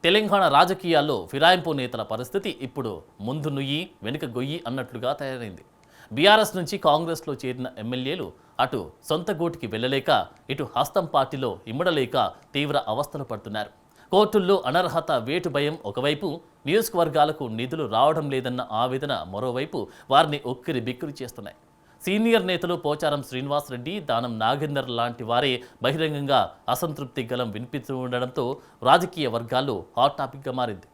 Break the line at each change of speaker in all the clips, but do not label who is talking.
తెలంగాణ రాజకీయాల్లో ఫిరాయింపు నేతల పరిస్థితి ఇప్పుడు ముందు నుయ్యి వెనుక గొయ్యి అన్నట్లుగా తయారైంది. బీఆర్ఎస్ నుంచి కాంగ్రెస్లో చేరిన ఎమ్మెల్యేలు అటు సొంత గూటికి వెళ్ళలేక ఇటు హస్తం పార్టీలో ఇమ్మడలేక తీవ్ర అవస్థలు పడుతున్నారు. కోర్టుల్లో అనర్హత వేటు భయం ఒకవైపు, నియోజకవర్గాలకు నిధులు రావడం లేదన్న ఆవేదన మరోవైపు వారిని ఉక్కిరి బిక్కిరి చేస్తున్నాయి. సీనియర్ నేతలు పోచారం శ్రీనివాస్ రెడ్డి, దానం నాగేందర్ లాంటి వారే బహిరంగంగా అసంతృప్తి గలం వినిపిస్తూ ఉండడంతో రాజకీయ వర్గాల్లో హాట్ టాపిక్గా మారింది.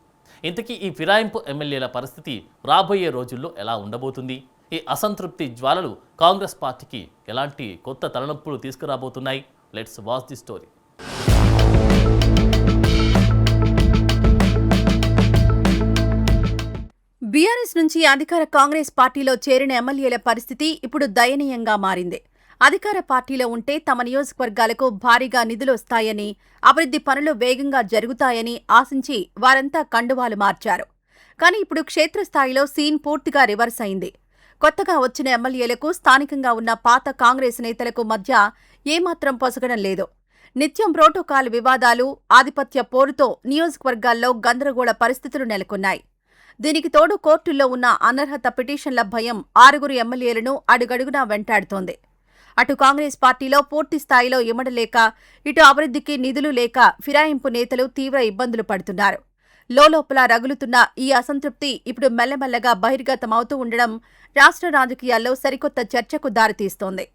ఇంతకీ ఈ ఫిరాయింపు ఎమ్మెల్యేల పరిస్థితి రాబోయే రోజుల్లో ఎలా ఉండబోతుంది? ఈ అసంతృప్తి జ్వాలలు కాంగ్రెస్ పార్టీకి ఎలాంటి కొత్త తలనొప్పులు తీసుకురాబోతున్నాయి? Let's watch the story.
BRS నుంచి అధికార కాంగ్రెస్ పార్టీలో చేరిన ఎమ్మెల్యేల పరిస్థితి ఇప్పుడు దయనీయంగా మారింది. అధికార పార్టీలో ఉంటే తమ నియోజకవర్గాలకు భారీగా నిధులొస్తాయని, అభివృద్ధి పనులు వేగంగా జరుగుతాయని ఆశించి వారంతా కండువాలు మార్చారు. కానీ ఇప్పుడు క్షేత్రస్థాయిలో సీన్ పూర్తిగా రివర్స్ అయింది. కొత్తగా వచ్చిన ఎమ్మెల్యేలకు స్థానికంగా ఉన్న పాత కాంగ్రెస్ నేతలకు మధ్య ఏమాత్రం పొసగడం లేదు. నిత్యం ప్రోటోకాల్ వివాదాలు, ఆధిపత్య పోరుతో నియోజకవర్గాల్లో గందరగోళ పరిస్థితులు నెలకొన్నాయి. దీనికి తోడు కోర్టుల్లో ఉన్న అనర్హత పిటిషన్ల భయం 6 ఎమ్మెల్యేలను అడుగడుగునా వెంటాడుతోంది. అటు కాంగ్రెస్ పార్టీలో పూర్తి స్థాయిలో ఇమడలేక, ఇటు అభివృద్ధికి నిధులు లేక ఫిరాయింపు నేతలు తీవ్ర ఇబ్బందులు పడుతున్నారు. లోలోపల రగులుతున్న ఈ అసంతృప్తి ఇప్పుడు మెల్లమెల్లగా బహిర్గతమవుతూ ఉండడం రాష్ట్ర రాజకీయాల్లో సరికొత్త చర్చకు దారితీస్తోంది.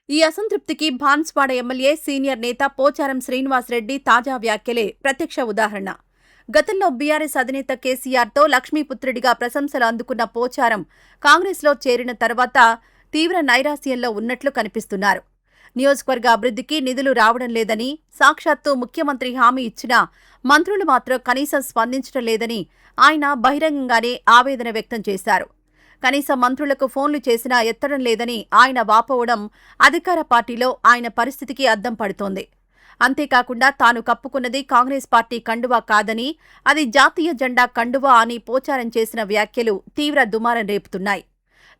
ఈ అసంతృప్తికి బాన్స్వాడ ఎమ్మెల్యే సీనియర్ నేత పోచారం శ్రీనివాస్ రెడ్డి తాజా వ్యాఖ్యలే ప్రత్యక్ష ఉదాహరణ. గతంలో బీఆర్ఎస్ అధినేత కేసీఆర్తో లక్ష్మీపుత్రుడిగా ప్రశంసలు అందుకున్న పోచారం కాంగ్రెస్లో చేరిన తర్వాత తీవ్ర నైరాశ్యంలో ఉన్నట్లు కనిపిస్తున్నారు. నియోజకవర్గ అభివృద్ధికి నిధులు రావడం లేదని, సాక్షాత్తు ముఖ్యమంత్రి హామీ ఇచ్చినా మంత్రులు మాత్రం కనీసం స్పందించడం లేదని ఆయన బహిరంగంగానే ఆవేదన వ్యక్తం చేశారు. కనీసం మంత్రులకు ఫోన్లు చేసినా ఎత్తడం లేదని ఆయన వాపోవడం అధికార పార్టీలో ఆయన పరిస్థితికి అద్దం పడుతోంది. అంతేకాకుండా తాను కప్పుకున్నది కాంగ్రెస్ పార్టీ కండువా కాదని, అది జాతీయ జెండా కండువా అని పోచారం చేసిన వ్యాఖ్యలు తీవ్ర దుమారం రేపుతున్నాయి.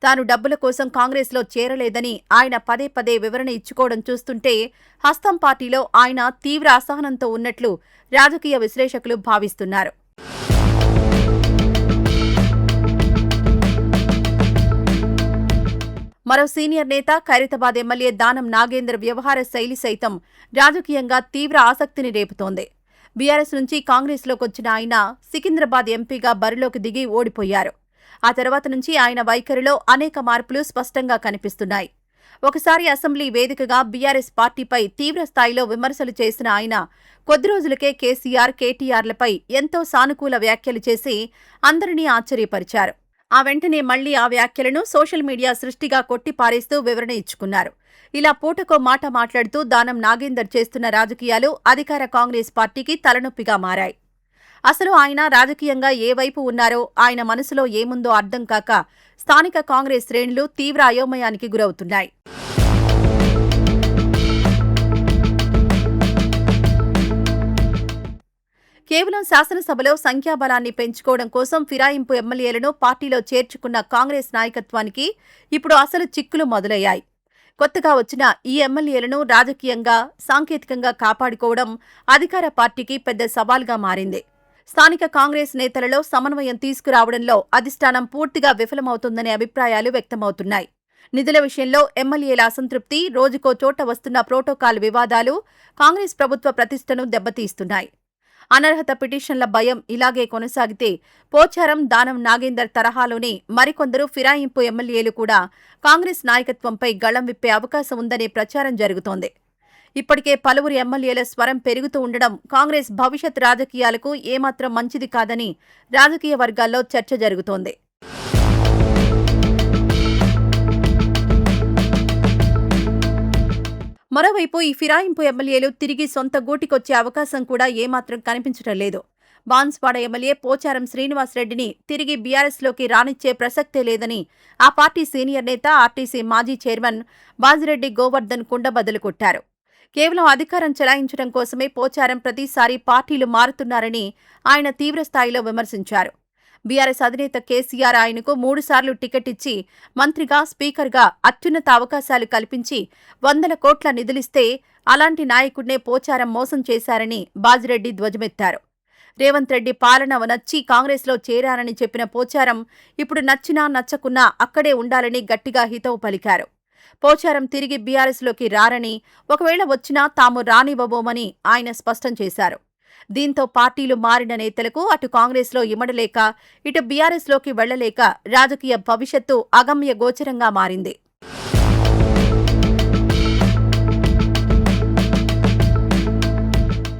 తాను డబ్బుల కోసం కాంగ్రెస్లో చేరలేదని ఆయన పదే పదే వివరణ ఇచ్చుకోవడం చూస్తుంటే హస్తం పార్టీలో ఆయన తీవ్ర అసహనంతో ఉన్నట్లు రాజకీయ విశ్లేషకులు భావిస్తున్నారు. మరో సీనియర్ నేత ఖైరతాబాద్ ఎమ్మెల్యే దానం నాగేందర్ వ్యవహార శైలి సైతం రాజకీయంగా తీవ్ర ఆసక్తిని రేపుతోంది. బీఆర్ఎస్ నుంచి కాంగ్రెస్లోకొచ్చిన ఆయన సికింద్రాబాద్ ఎంపీగా బరిలోకి దిగి ఓడిపోయారు. ఆ తర్వాత నుంచి ఆయన వైఖరిలో అనేక మార్పులు స్పష్టంగా కనిపిస్తున్నాయి. ఒకసారి అసెంబ్లీ వేదికగా బీఆర్ఎస్ పార్టీపై తీవ్ర స్థాయిలో విమర్శలు చేసిన ఆయన కొద్ది రోజులకే కేసీఆర్, కేటీఆర్లపై ఎంతో సానుకూల వ్యాఖ్యలు చేసి అందరినీ ఆశ్చర్యపరిచారు. ఆ వెంటనే మళ్లీ ఆ వ్యాఖ్యలను సోషల్ మీడియా సృష్టిగా కొట్టిపారేస్తూ వివరణ ఇచ్చుకున్నారు. ఇలా పూటకో మాట మాట్లాడుతూ దానం నాగేందర్ చేస్తున్న రాజకీయాలు అధికార కాంగ్రెస్ పార్టీకి తలనొప్పిగా మారాయి. అసలు ఆయన రాజకీయంగా ఏ వైపు ఉన్నారో, ఆయన మనసులో ఏముందో అర్థం కాక స్థానిక కాంగ్రెస్ శ్రేణులు తీవ్ర అయోమయానికి గురవుతున్నాయి. కేవలం శాసనసభలో సంఖ్యాబలాన్ని పెంచుకోవడం కోసం ఫిరాయింపు ఎమ్మెల్యేలను పార్టీలో చేర్చుకున్న కాంగ్రెస్ నాయకత్వానికి ఇప్పుడు అసలు చిక్కులు మొదలయ్యాయి. కొత్తగా వచ్చిన ఈ ఎమ్మెల్యేలను రాజకీయంగా, సాంకేతికంగా కాపాడుకోవడం అధికార పార్టీకి పెద్ద సవాల్గా మారింది. స్థానిక కాంగ్రెస్ నేతలలో సమన్వయం తీసుకురావడంలో అధిష్టానం పూర్తిగా విఫలమవుతుందనే అభిప్రాయాలు వ్యక్తమవుతున్నాయి. నిధుల విషయంలో ఎమ్మెల్యేల అసంతృప్తి, రోజుకో చోట వస్తున్న ప్రోటోకాల్ వివాదాలు కాంగ్రెస్ ప్రభుత్వ ప్రతిష్టను దెబ్బతీస్తున్నాయి. అనర్హత పిటిషన్ల భయం ఇలాగే కొనసాగితే పోచారం, దానం నాగేందర్ తరహాలోనే మరికొందరు ఫిరాయింపు ఎమ్మెల్యేలు కూడా కాంగ్రెస్ నాయకత్వంపై గళం విప్పే అవకాశం ఉందనే ప్రచారం జరుగుతోంది. ఇప్పటికే పలువురు ఎమ్మెల్యేల స్వరం పెరుగుతూ ఉండడం కాంగ్రెస్ భవిష్యత్ రాజకీయాలకు ఏమాత్రం మంచిది కాదని రాజకీయ వర్గాల్లో చర్చ జరుగుతోంది. మరోవైపు ఈ ఫిరాయింపు ఎమ్మెల్యేలు తిరిగి సొంత గూటికొచ్చే అవకాశం కూడా ఏమాత్రం కనిపించడం లేదు. బాన్స్వాడ ఎమ్మెల్యే పోచారం శ్రీనివాస్ రెడ్డిని తిరిగి బీఆర్ఎస్లోకి రానిచ్చే ప్రసక్తే లేదని ఆ పార్టీ సీనియర్ నేత, ఆర్టీసీ మాజీ చైర్మన్ బాజిరెడ్డి గోవర్ధన్ కుండబద్దలు కొట్టారు. కేవలం అధికారం చెలాయించడం కోసమే పోచారం ప్రతిసారి పార్టీలు మారుతున్నారని ఆయన తీవ్రస్థాయిలో విమర్శించారు. బీఆర్ఎస్ అధినేత కేసీఆర్ ఆయనకు 3 సార్లు టికెట్ ఇచ్చి మంత్రిగా, స్పీకర్గా అత్యున్నత అవకాశాలు కల్పించి 100 కోట్ల నిధులిస్తే అలాంటి నాయకుడినే పోచారం మోసం చేశారని బాజిరెడ్డి ధ్వజమెత్తారు. రేవంత్ రెడ్డి పాలన నచ్చి కాంగ్రెస్లో చేరానని చెప్పిన పోచారం ఇప్పుడు నచ్చినా నచ్చకున్నా అక్కడే ఉండాలని గట్టిగా హితవు పలికారు. పోచారం తిరిగి బీఆర్ఎస్లోకి రారని, ఒకవేళ వచ్చినా తాము రానివ్వబోమని ఆయన స్పష్టం చేశారు. దీంతో పార్టీలు మారిన నేతలకు అటు కాంగ్రెస్లో ఇమడలేక, ఇటు బీఆర్ఎస్లోకి వెళ్లలేక రాజకీయ భవిష్యత్తు అగమ్య గోచరంగా మారింది.